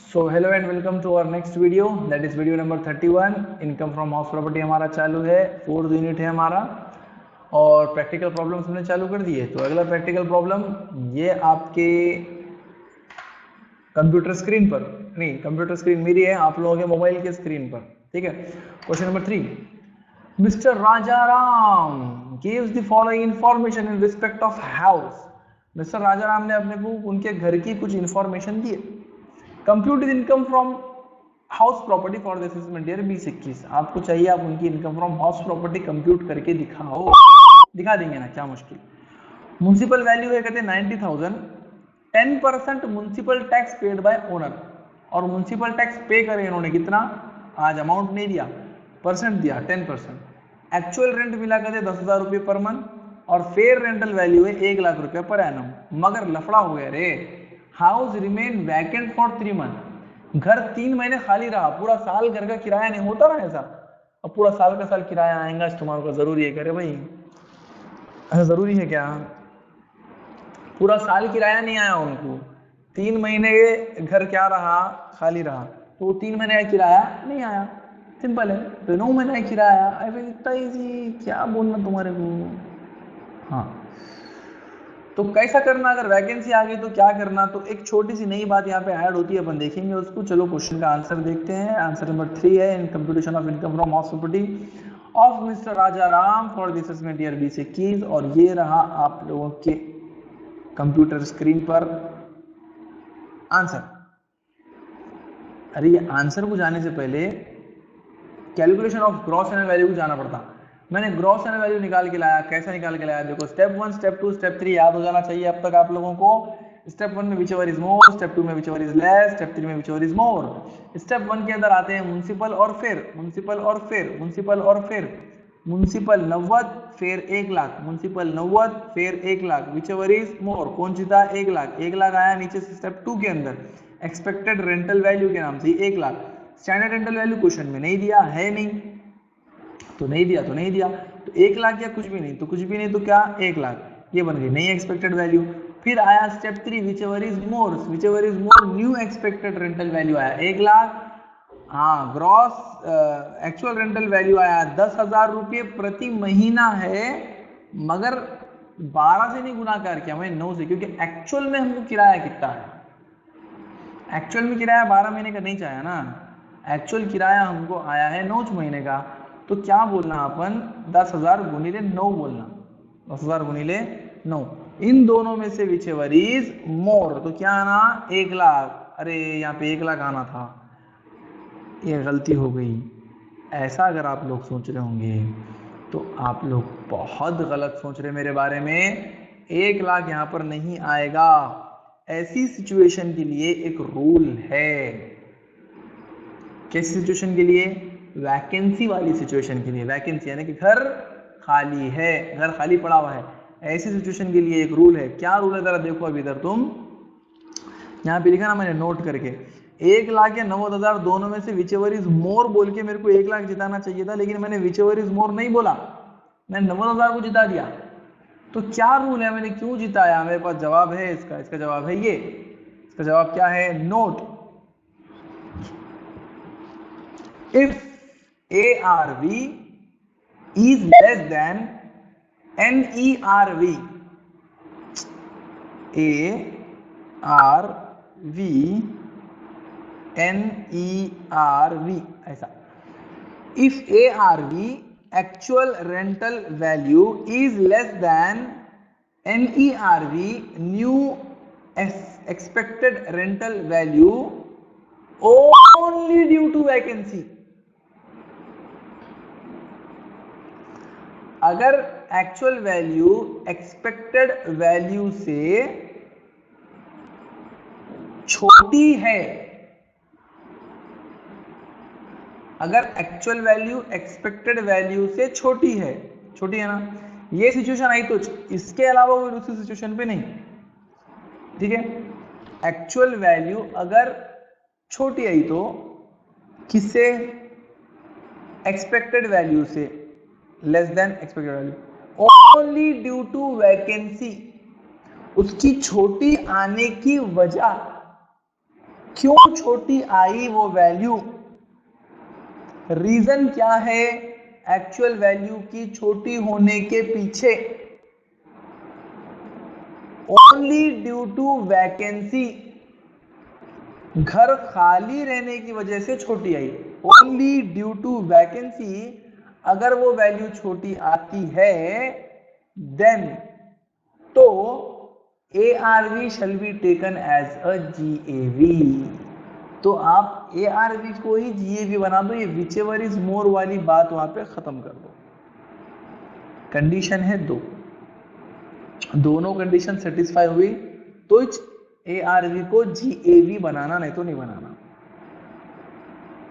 So hello and welcome to our next video, that is video number 31। Income from house property हमारा चालू है, 4th unit है हमारा और प्रैक्टिकल प्रॉब्लम्स हमने चालू कर दिए। तो अगला प्रैक्टिकल प्रॉब्लम ये आपके कंप्यूटर स्क्रीन पर नहीं, कंप्यूटर स्क्रीन मेरी है, आप लोगों के मोबाइल के स्क्रीन पर। ठीक है। Question number 3, mister Rajaram gives the following information in respect of house। Mister Rajaram ने अपने को उनके घर की कुछ इंफॉर्मेशन दी है। Compute income from house property for this assessment year 2021। आपको चाहिए आप उनकी income from house property compute करके दिखाओ। दिखा देंगे ना, क्या मुश्किल। म्युनिसिपल वैल्यू है कहते हैं 90,000। 10% municipal tax paid by owner, और म्युनिसिपल टैक्स पे करे इन्होंने कितना, आज अमाउंट नहीं दिया, परसेंट दिया 10%। एक्चुअल रेंट मिला कहते 10,000 रुपये पर मंथ, और फेयर रेंटल वैल्यू है 1 लाख रुपया पर एनम। मगर लफड़ा हो गया रे, house remain vacant for 3 month. घर 3 महीने खाली रहा, पूरा साल घर का किराया नहीं होता ना ऐसा। अब पूरा साल का साल किराया आएगा तुम्हारे को, जरूरी है करे भाई, ऐसा जरूरी है क्या? पूरा साल किराया नहीं आया उनको, 3 महीने घर क्या रहा, खाली रहा, तो 3 महीने का किराया नहीं आया, सिंपल है। तो 9 महीने का किराया, अरे इतना इजी, क्या बोलना तुम्हारे को। हाँ, तो कैसा करना, अगर वैकेंसी आ गई तो क्या करना। तो एक छोटी सी नई बात यहाँ पे ऐड होती है, अपन देखेंगे उसको। चलो क्वेश्चन का आंसर देखते हैं। आंसर नंबर 3 है, in computation of income from house property of mister Rajaram for this assessment year 2021। और ये रहा आप लोगों के कंप्यूटर स्क्रीन पर आंसर। अरे ये आंसर को जाने से पहले calculation of gross annual value को जाना पड़ता। मैंने ग्रॉस एनुअल वैल्यू निकाल के लाया। कैसा निकाल के लाया देखो, स्टेप 1, स्टेप 2, स्टेप 3 याद हो जाना चाहिए अब तक आप लोगों को। स्टेप 1 में विचेवर इज मोर, स्टेप 2 में विचेवर इज लेस, स्टेप 3 में विचेवर इज मोर। स्टेप 1 के अंदर आते हैं म्युनिसिपल और फिर म्युनिसिपल और फिर म्युनिसिपल और फिर म्युनिसिपल 90 फिर 1 लाख, म्युनिसिपल 90 फिर 1 लाख, विचेवर इज मोर। कौन जीता? 1 लाख। 1 लाख आया नीचे से स्टेप 2 के अंदर एक्सपेक्टेड रेंटल वैल्यू के नाम से 1 lakh. Standard rental value question में नहीं दिया है, नहीं तो नहीं दिया, तो नहीं दिया, तो 1 लाख या कुछ भी नहीं, तो कुछ भी नहीं, तो क्या 1 लाख, ये बन गई नई एक्सपेक्टेड वैल्यू। फिर आया step 3, whichever is more, whichever is more new expected rental value आया 1 लाख। हाँ, ग्रॉस एक्चुअल रेंटल वैल्यू आया 10,000 रुपये प्रति महीना है, मगर 12 से नहीं गुणाकार किया मैंने, 9 से, क्योंकि एक्चुअल में हमको किराया कितना है। एक्चुअल में किराया 12 महीने का नहीं चाहे ना, एक्चुअल किराया हमको आया है 9 महीने का। तो क्या बोलना अपन, 10,000 गुणिले 9 बोलना, 10,000 गुणिले 9। इन दोनों में से विचेवर इज मोर, तो क्या आना 1 लाख। अरे यहाँ पे 1 लाख आना था, ये गलती हो गई। ऐसा अगर आप लोग सोच रहे होंगे तो आप लोग बहुत गलत सोच रहे मेरे बारे में। 1 लाख यहाँ पर नहीं आएगा। ऐसी सिचुएशन के लिए एक रूल है। किस सिचुएशन के लिए? वैकेंसी वाली सिचुएशन के लिए। वैकेंसी यानी कि घर खाली है, घर खाली पड़ा हुआ है, ऐसी सिचुएशन के लिए एक रूल है। क्या रूल है जरा देखो अभी इधर, तुम यहाँ पे लिखा ना मैंने नोट करके, 1 लाख या 90,000 दोनों में से विचेवर इज मोर बोल के मेरे को 1 लाख जिताना चाहिए था, लेकिन मैंने विचेवर इज मोर नहीं बोला, मैंने 90,000 को जिता दिया। तो क्या रूल है, मैंने क्यों जिताया? मेरे पास जवाब है इसका, इसका जवाब है ये। इसका जवाब क्या है? Note, if ARV is less than NERV, ARV NERV ऐसा। If ARV actual rental value is less than NERV new expected rental value only due to vacancy। अगर एक्चुअल वैल्यू एक्सपेक्टेड वैल्यू से छोटी है, अगर एक्चुअल वैल्यू एक्सपेक्टेड वैल्यू से छोटी है ना, ये सिचुएशन आई तो इसके अलावा कोई दूसरी सिचुएशन पे नहीं, ठीक है। एक्चुअल वैल्यू अगर छोटी आई तो किससे? एक्सपेक्टेड वैल्यू से, less than expected value, only due to vacancy. उसकी छोटी आने की वजह क्यों छोटी आई वो वैल्यू, रीजन क्या है एक्चुअल वैल्यू की छोटी होने के पीछे, ओनली ड्यू टू वैकेंसी, घर खाली रहने की वजह से छोटी आई, ओनली ड्यू टू वैकेंसी, अगर वो वैल्यू छोटी आती है देन तो ARV shall be taken as a GAV, तो आप ARV को ही GAV बना दो, ये whichever is more वाली बात वहां पे खत्म कर दो। कंडीशन है दो, दोनों कंडीशन सेटिस्फाई हुई तो ARV को GAV बनाना, नहीं तो नहीं बनाना।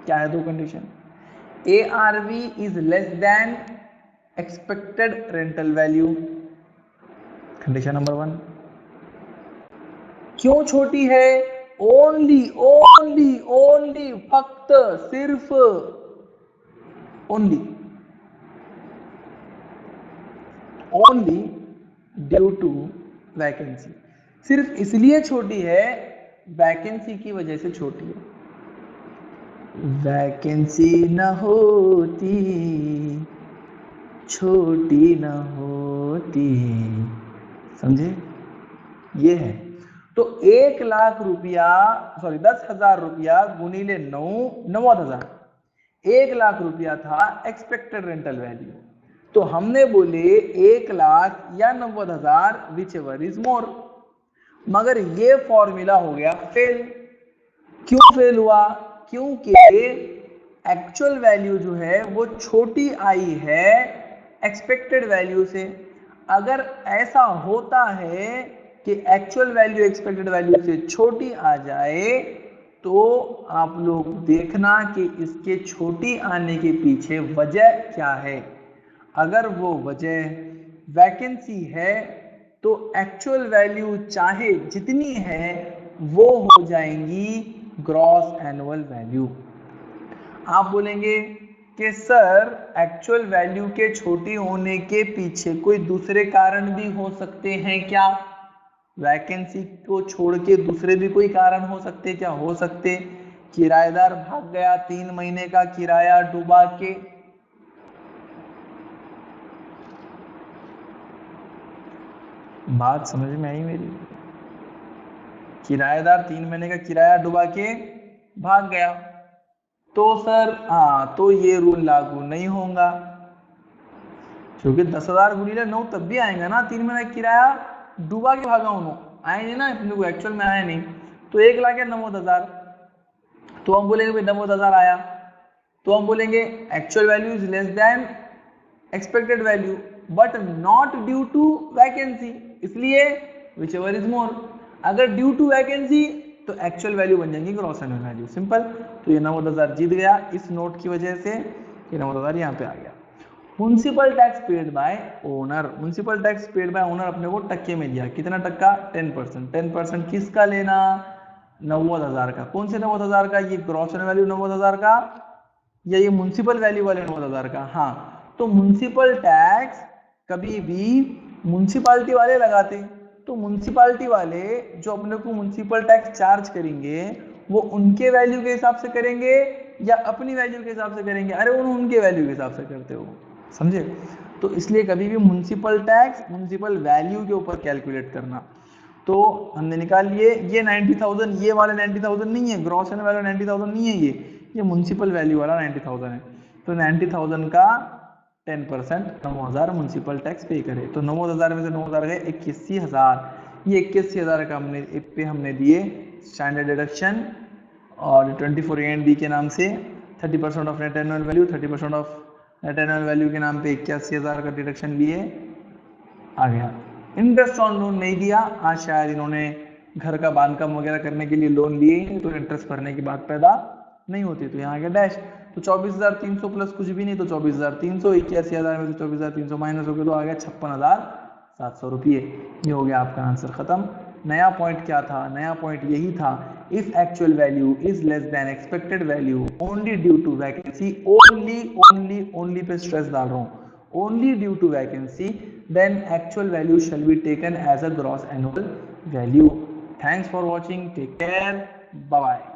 क्या है दो condition, ARV is less than expected rental value, condition number 1। क्यों छोटी है, ओनली ओनली ओनली फक्त सिर्फ only only due to vacancy, सिर्फ इसलिए छोटी है वैकेंसी की वजह से छोटी है, वैकेंसी न होती छोटी न होती, समझे, ये है। तो 1,00,000 रुपया, सॉरी 10,000 रुपया गुणिले 90,000, 1,00,000 रुपया था एक्सपेक्टेड रेंटल वैल्यू, तो हमने बोले 1,00,000 या 90,000 विच एवर इज मोर, मगर ये फॉर्मूला हो गया फेल। क्यों फेल हुआ, क्योंकि एक्चुअल वैल्यू जो है वो छोटी आई है एक्सपेक्टेड वैल्यू से। अगर ऐसा होता है कि एक्चुअल वैल्यू एक्सपेक्टेड वैल्यू से छोटी आ जाए तो आप लोग देखना कि इसके छोटी आने के पीछे वजह क्या है। अगर वो वजह वैकेंसी है तो एक्चुअल वैल्यू चाहे जितनी है वो हो जाएंगी ग्रॉस एनुअल वैल्यू। आप बोलेंगे कि सर एक्चुअल वैल्यू के छोटी होने के पीछे कोई दूसरे कारण भी हो सकते हैं क्या, वैकेंसी को छोड़ के दूसरे भी कोई कारण हो सकते, क्या हो सकते, किराएदार भाग गया, 3 महीने का किराया डुबा के, बात समझ में आई मेरी, किराएदार 3 महीने का किराया डुबा के भाग गया तो सर हाँ तो ये रूल लागू नहीं होगा, क्योंकि 10,000 गुणिले 9 तब भी आएगा ना, 3 महीने का किराया डूबा के भागा उन्होंने, आए नहीं ना अपने को, एक्चुअल में आया नहीं, तो 1,00,000 या 90,000, तो हम बोलेंगे भाई 90,000 आया, तो हम बोलेंगे actual value is less than expected value but not due to vacancy, इसलिए विच एवर इज मोर, अगर ड्यू टू वैकेंसी तो एक्चुअल वैल्यू बन जाएंगी ग्रॉस एनुअल वैल्यू, सिंपल। तो ये 90,000 जीत गया इस नोट की वजह से, ये 90,000 यहाँ पे आ गया। Municipal tax paid by owner, municipal tax paid by owner अपने को टक्के में दिया, कितना टक्का, 10%, 10% किसका लेना, 90,000 का, कौन से 90,000 का, ये ग्रॉस एनुअल वैल्यू 90,000 का या ये म्युनिसिपल वैल्यू वाले 90,000 का, हाँ, तो म्युनिसिपल टैक्स कभी भी म्युनिसिपालिटी वाले लगाते, तो म्युनिसिपालिटी वाले जो अपने को म्युनिसिपल टैक्स चार्ज करेंगे वो उनके वैल्यू के हिसाब से करेंगे या अपनी वैल्यू के हिसाब से करेंगे, अरे उनके वैल्यू के हिसाब से करते हो, समझे। तो इसलिए कभी भी म्युनिसिपल टैक्स म्युनिसिपल वैल्यू के ऊपर कैलकुलेट करना, तो हमने निकाल लिए ये 90,000, ये वाला 90,000 नहीं है, ग्रॉस एनुअल वाला 90,000 नहीं है, ये म्युनिसिपल वैल्यू वाला 90,000 है, तो 90,000 का 10% 9,000 म्युनिसिपल टैक्स पे करे, तो 9,000 में से 9,000 गए 81,000, ये 81,000 का हमने दिए स्टैंडर्ड डिडक्शन और 24A&B के नाम से 30% of net annual value, 30% of net annual value के नाम पे 81,000 का डिडक्शन लिए, आ गया। इंटरेस्ट ऑन लोन नहीं दिया, आज शायद इन्होंने घर का बांधकाम वगैरह करने के लिए लोन लिए तो इंटरेस्ट भरने की बात पैदा नहीं होती, तो यहाँ आ गया डैश, तो 24,300 प्लस कुछ भी नहीं तो 24,300, 81,000 में से 24,300 माइनस हो गया तो आ गया 56,700 रुपये, ये हो गया आपका आंसर खत्म। नया पॉइंट क्या था, नया पॉइंट यही था, if actual value is less than expected value only due to vacancy, only पे स्ट्रेस डाल रहा हूँ, only due to vacancy, then actual value shall be taken as a gross annual value. Thanks for watching, take care, bye bye.